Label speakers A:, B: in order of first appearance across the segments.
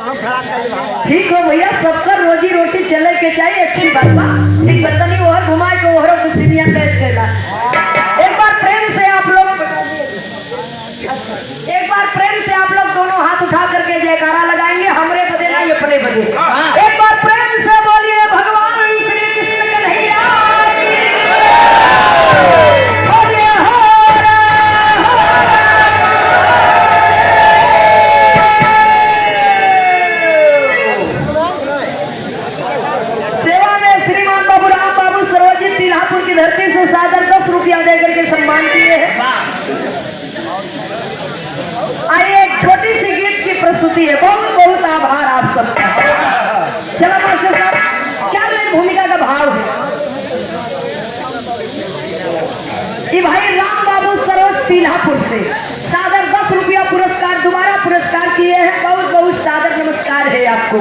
A: ठीक हो भैया, सबका रोजी रोटी चले के चाहिए, अच्छी बात बा। एक बर्तनी ओहर घुमाए के ओहर कुसिनिया कैसे चला। एक बार प्रेम से आप लोग दोनों हाथ उठा करके जयकारा लगाएंगे, हमरे बदे नहीं अपने बदे। एक बार प्रेम से बोलिए भगवान श्री कृष्ण कन्हैया की धरती से सादर 10 रुपया देकर के सम्मान किए हैं। आइए एक छोटी सी गीत की प्रस्तुति है। बहुत बहुत आभार आप सबका। चलो मास्टर साहब, 4 लाइन भूमिका का भाव है। ये भाई राम बाबू सरोज पीलापुर से सादर 10 रुपया पुरस्कार दोबारा पुरस्कार किए हैं। बहुत बहुत सादर नमस्कार है आपको।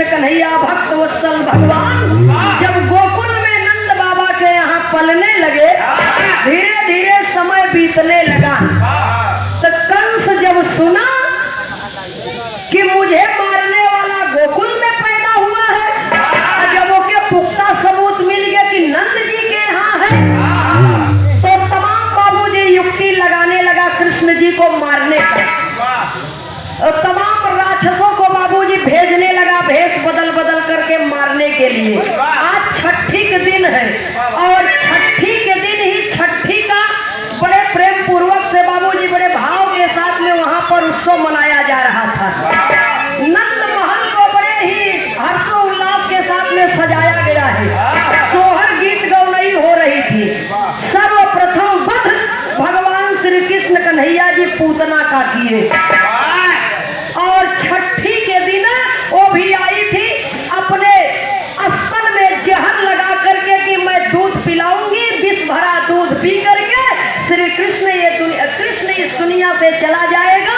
A: कन्हैया भक्त वत्सल भगवान जब गोकुल में नंद बाबा के यहाँ पलने लगे, धीरे धीरे समय बीतने लगा। तो कंस जब सुना कि मुझे मारने वाला गोकुल में पैदा हुआ है, जब ओके पुख्ता सबूत मिल गया कि नंद जी के यहाँ है, तो तमाम बाबूजी युक्ति लगाने लगा कृष्ण जी को मारने का। तमाम राक्षसों को बाबूजी भेजने लगा भेष बदल बदल करके मारने के लिए। आज छठी के दिन है और छठी के दिन ही छठी का बड़े प्रेम पूर्वक से बाबूजी बड़े भाव के साथ में वहां पर उत्सव मनाया जा रहा था। नंद महल को बड़े ही हर्षोल्लास के साथ में सजाया गया है। सोहर गीत गौनई हो रही थी। सर्वप्रथम वध भगवान श्री कृष्ण कन्हैया जी पूतना का किए और छठी के दिन वो भी आई थी अपने स्तन में जहर लगा करके कि मैं दूध पिलाऊंगी, विष भरा दूध पी करके श्री कृष्ण कृष्ण इस दुनिया से चला जाएगा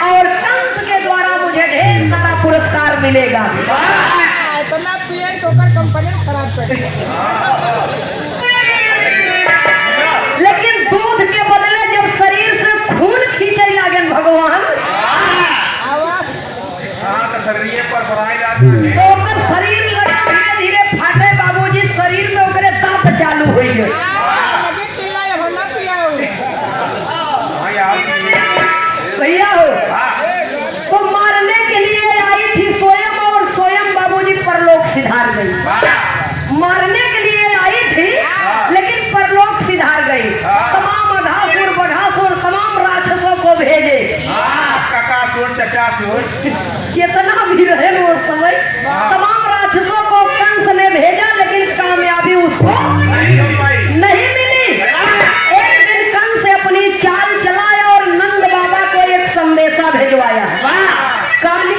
A: और कंस के द्वारा मुझे ढेर सारा पुरस्कार मिलेगा।
B: इतना पिए तो कंपनी खराब कर।
A: लेकिन दूध के बदले जब शरीर से खून खींचे लगे भगवान, तो शरीर लगा धीरे धीरे फाटे बाबूजी, शरीर में ओकरे दांत चालू हो गए। भैया हो तो मारने के लिए आई थी स्वयं और स्वयं बाबूजी परलोक सिधार गई। मारने के लिए आई थी लेकिन परलोक सिधार गई। तमाम अघासुर बघासुर तमाम राक्षसों को भेजे। कितना भी रहे वो समय, तमाम राक्षसों को कंस ने भेजा लेकिन कामयाबी उसको नहीं मिली। एक दिन कंस अपनी चाल चलाया और नंद बाबा को एक संदेश संदेशा भिजवाया है। काली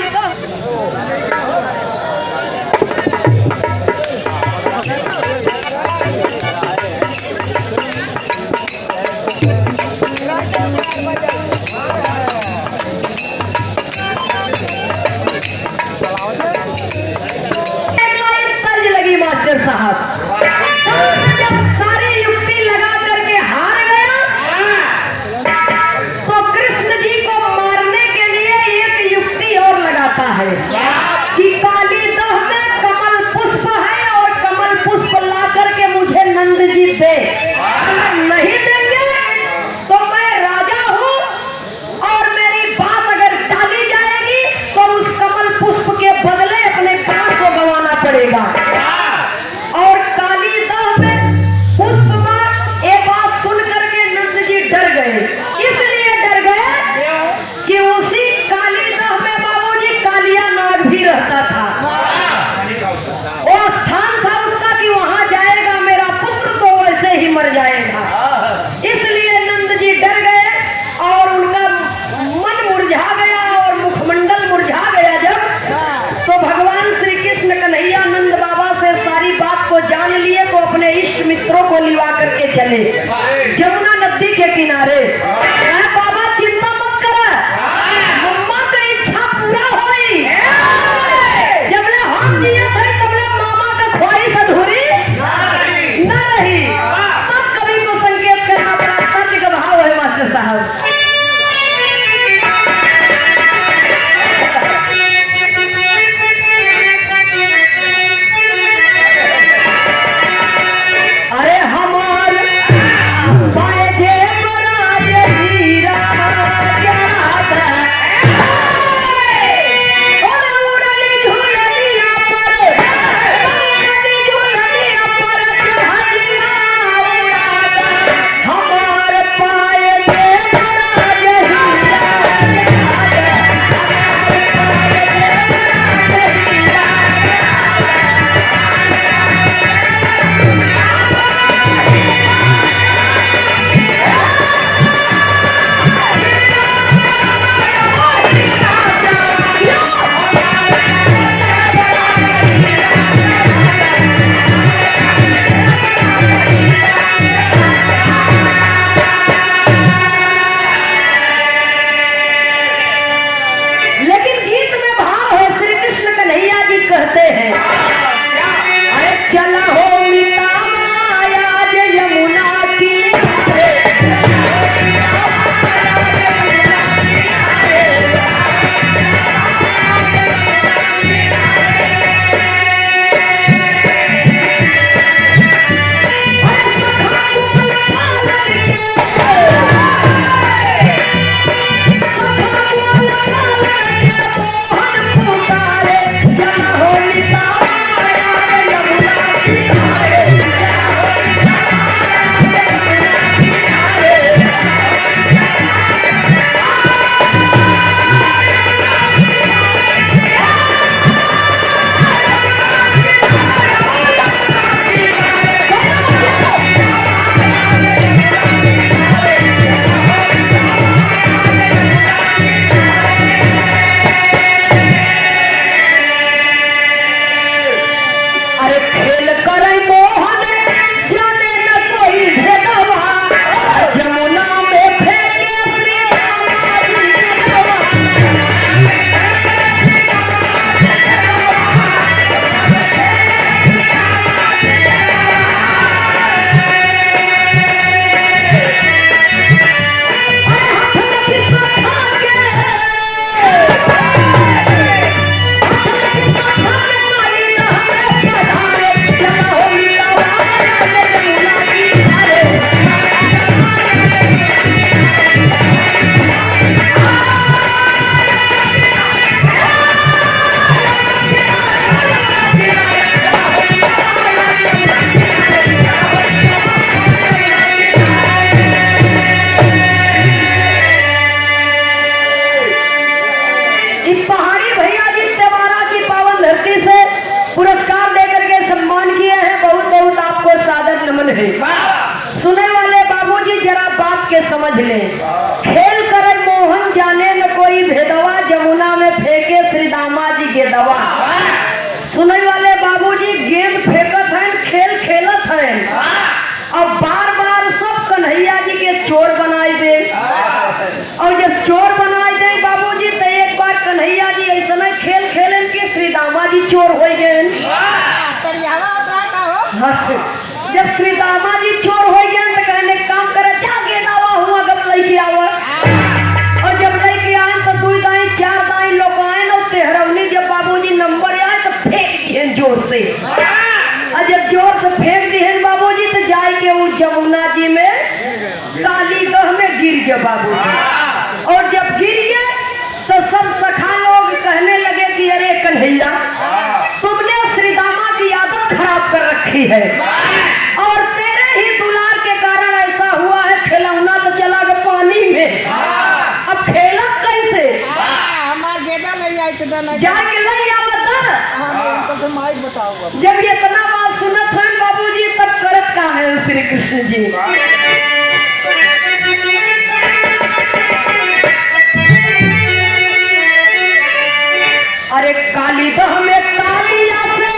A: तर्ज लगी मास्टर साहब। जब सारी युक्ति लगा करके हार गया तो कृष्ण जी को मारने के लिए एक युक्ति और लगाता है। जब श्री दामा जी चोर हो गए तो कहने काम करे जाके दावा हुआ गम लेके आवा। और जब लेके आए तो 2 दाई 4 दाई लोग आए ना तेहरवनी जब बाबूजी नंबर आए तो फेंक दिए जोर से। और जब जोर से फेंक दिए बाबूजी तो जाए के वो जमुना जी में कालीगढ़ में गिर गए बाबूजी। और जब गिर गए तो सब सखा लोग कहने लगे कि अरे कन्हैया तुमने श्रीदामा की आदत खराब कर रखी है और तेरे ही दुलार के कारण ऐसा हुआ है। खिलौना तो चला गया पानी में, अब खेला कैसे? जाके ले बताओ। जब इतना बात सुनत है बाबूजी तब करत का है श्री कृष्ण जी। अरे कालीदह में कालिया से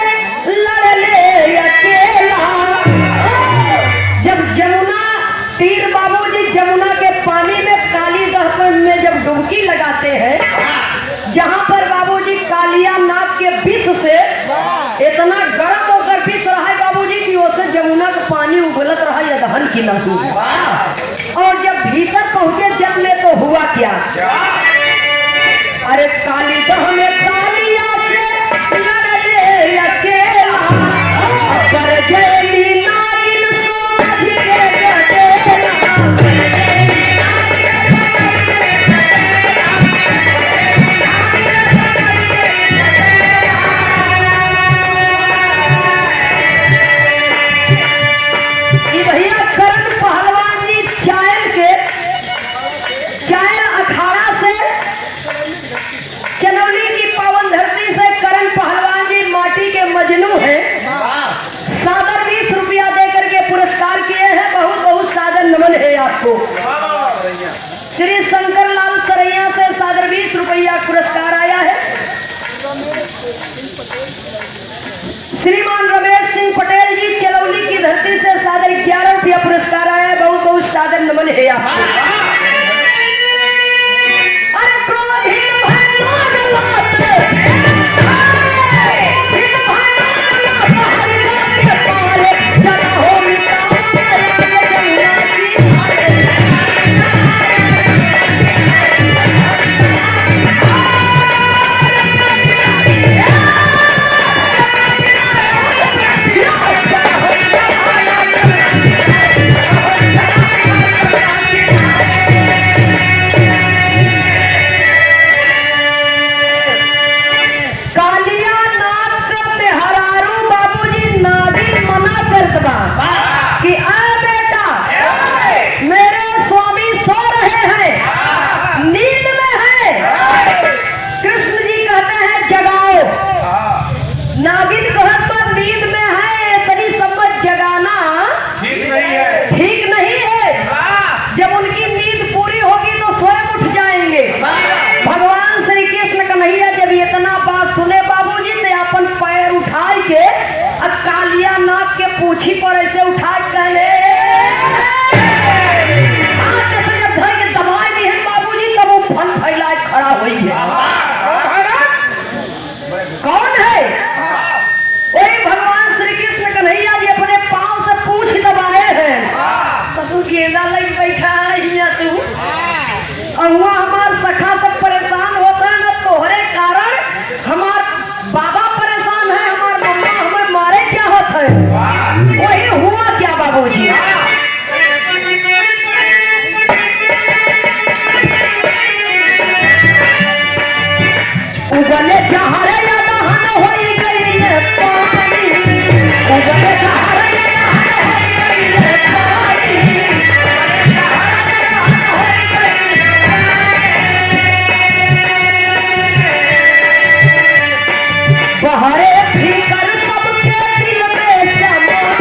A: लड़ ले अकेला। जब जमुना तीर बाबूजी जमुना के पानी में कालीदह में जब डुबकी लगाते हैं, जहां पर बाबूजी कालिया नाग के विष से इतना गर्म होकर विष रहा है बाबूजी कि उससे जमुना का पानी उबलत रहा या दहन की नहीं। और जब भीतर पहुंचे जब में तो हुआ क्या? अरे कालीदह में कालिया से लड़ ले अकेला पर जयली नागिन समझ के गजेला। भैया करण पहलवान जी चायल अखाड़ा से चनौली की पावन धरती से करण पहलवान जी माटी के मजनू है। सादर 20 रुपया देकर के पुरस्कार किए हैं। बहुत बहुत सादर नमन है आपको। श्री शंकर लाल सरैया से सादर 20 रुपया पुरस्कार आया है। श्रीमान रमेश सिंह पटेल जी चलौली की धरती से सादर 11 रुपया पुरस्कार आया है। बहुत बहुत सादर नमन है आपको। पूछी पर ऐसे उठा कहले जैसे जब धर के दबाई दी है बाबूजी तब वो फन फैलाए खड़ा हुई है। कौन है? वही भगवान श्री कृष्ण कन्हैया जी अपने पांव से पूछ दबाए हैं। तू गेंदा लग बैठा है तू अहुआ हमार सखा सब परेशान होता है ना तोहरे कारण हमार बाबा परेशान है, हमार मम्मा हमें मारे चाहत है। वही हुआ क्या बाबूजी? उगले जहरे दहन होई गई है पानी, उगले जहरे दहन होई गई है पानी। बहरे भीतर सबके दिल में समाई,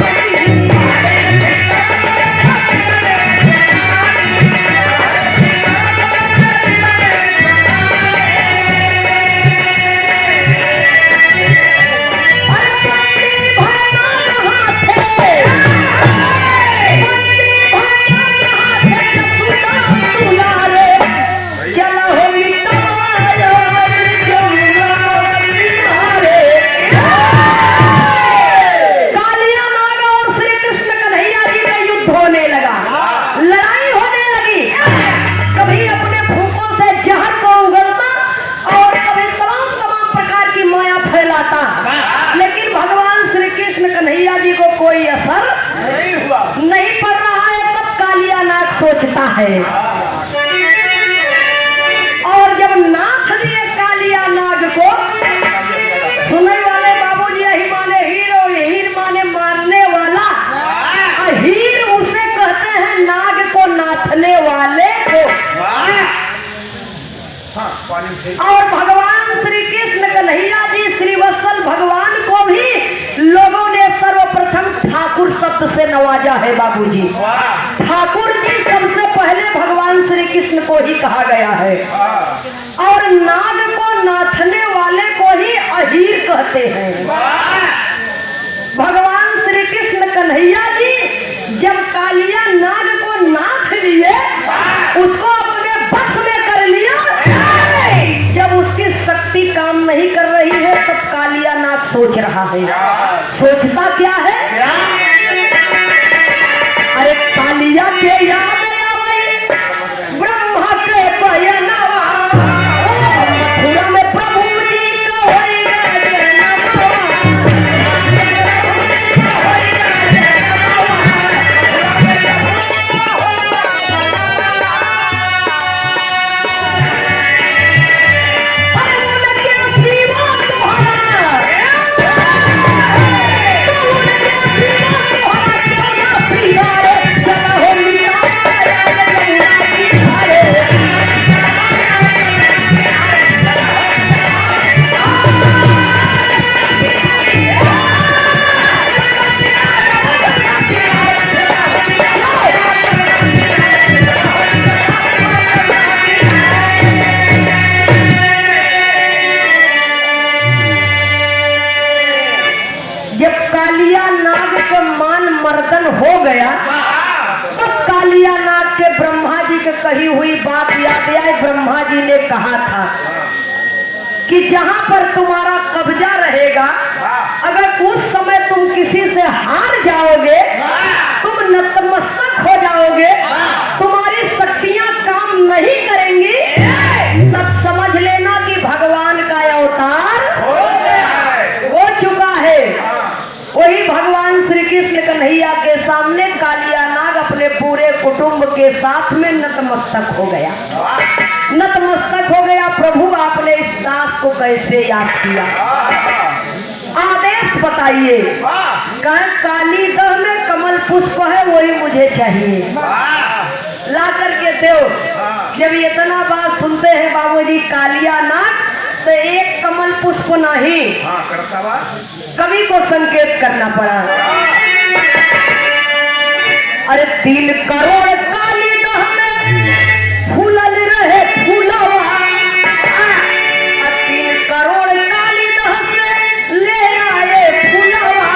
A: और भगवान श्री कृष्ण कन्हैया जी श्री वत्सल भगवान को भी लोगों ने सर्वप्रथम ठाकुर शब्द से नवाजा है बाबूजी। ठाकुर जी सबसे पहले भगवान श्री कृष्ण को ही कहा गया है और नाग को नाथने वाले को ही अहीर कहते हैं। भगवान श्री कृष्ण कन्हैया जी जब कालिया नाग को नाथ लिए, उसको अपने बस में कर लिया, जब उसकी शक्ति काम नहीं कर रही है तब कालिया नाग सोच रहा है। सोचता क्या है? अरे कालिया के याद आवे ब्रह्मा के बयनवा, मथुरा में प्रभु जी को हो गया। तब कालिया नाग के ब्रह्मा जी के कही हुई बात याद आई। ब्रह्मा जी ने कहा था कि जहां पर तुम्हारा कब्जा रहेगा, अगर उस समय तुम किसी से हार जाओगे, तुम नतमस्तक हो जाओगे, तुम्हारी शक्तियां काम नहीं करेंगी, तब समझ लेना कि भगवान का अवतार हो चुका है। वही भगवान श्री कृष्ण कन्हैया के सामने कालिया नाग अपने पूरे कुटुंब के साथ में नतमस्तक हो गया। नतमस्तक हो गया। प्रभु आपने इस दास को कैसे याद किया? आदेश बताइए। कहा काली दह में कमल पुष्प है, वही मुझे चाहिए, ला करके दो। जब इतना बात सुनते हैं बाबूजी कालिया नाग, तो एक कमल पुष्प नहीं, कवि को संकेत करना पड़ा। अरे 3 करोड़ काली दह में फूलल रहे फूलवा, 3 करोड़ काली दह से ले आए फूलवा,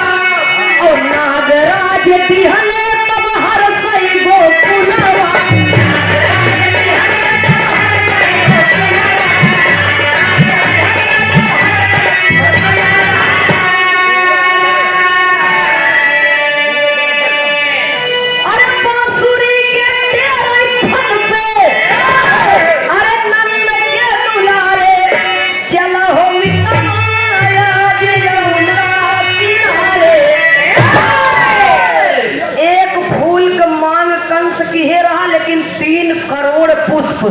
A: और नागराज दिहले तब हर सही गो फूलवा। लेकिन 3 करोड़ पुष्प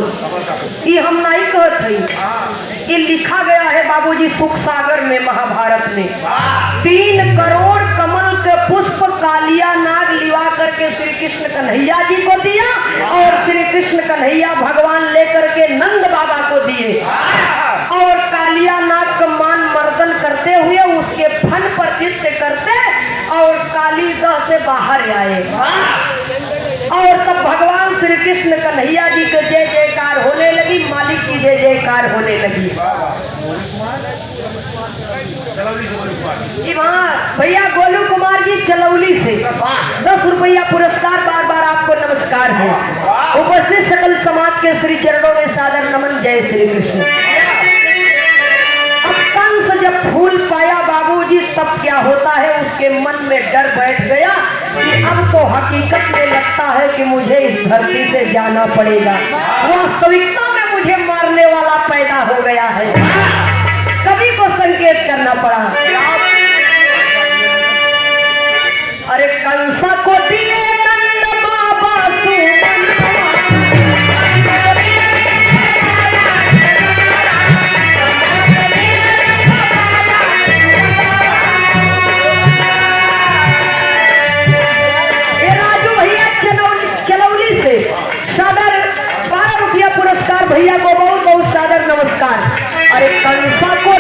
A: ये हम नहीं कहते, ये लिखा गया है बाबूजी सुख सागर में महाभारत में। 3 करोड़ कमल के पुष्प कालिया नाग लिवा करके श्री कृष्ण कन्हैया जी को दिया, और श्री कृष्ण कन्हैया भगवान लेकर के नंद बाबा को दिए, और कालिया नाग का मान मर्दन करते हुए उसके फन पर नृत्य करते और काली दह से बाहर आए। और तब भगवान श्री कृष्ण कन्हैया जी के जय जयकार होने लगी, मालिक की जय जयकार होने लगी। भैया गोलू कुमार जी चलौली से 10 रुपया पुरस्कार, बार बार आपको नमस्कार है। उपस्थित सकल समाज के श्री चरणों में सादर नमन। जय श्री कृष्ण। अब कंस जब फूल पाया बाबूजी, तब क्या होता है उसके मन में डर बैठ गया कि अब तो हकीकत में लगता है कि मुझे इस धरती से जाना पड़ेगा। वास्तविकता में मुझे मारने वाला पैदा हो गया है। कवि को संकेत करना पड़ा। अरे कंसा को दिए नंद बाबा चलौली से सादर 12 रुपया पुरस्कार। भैया को बहुत बहुत सादर नमस्कार। अरे कंसा को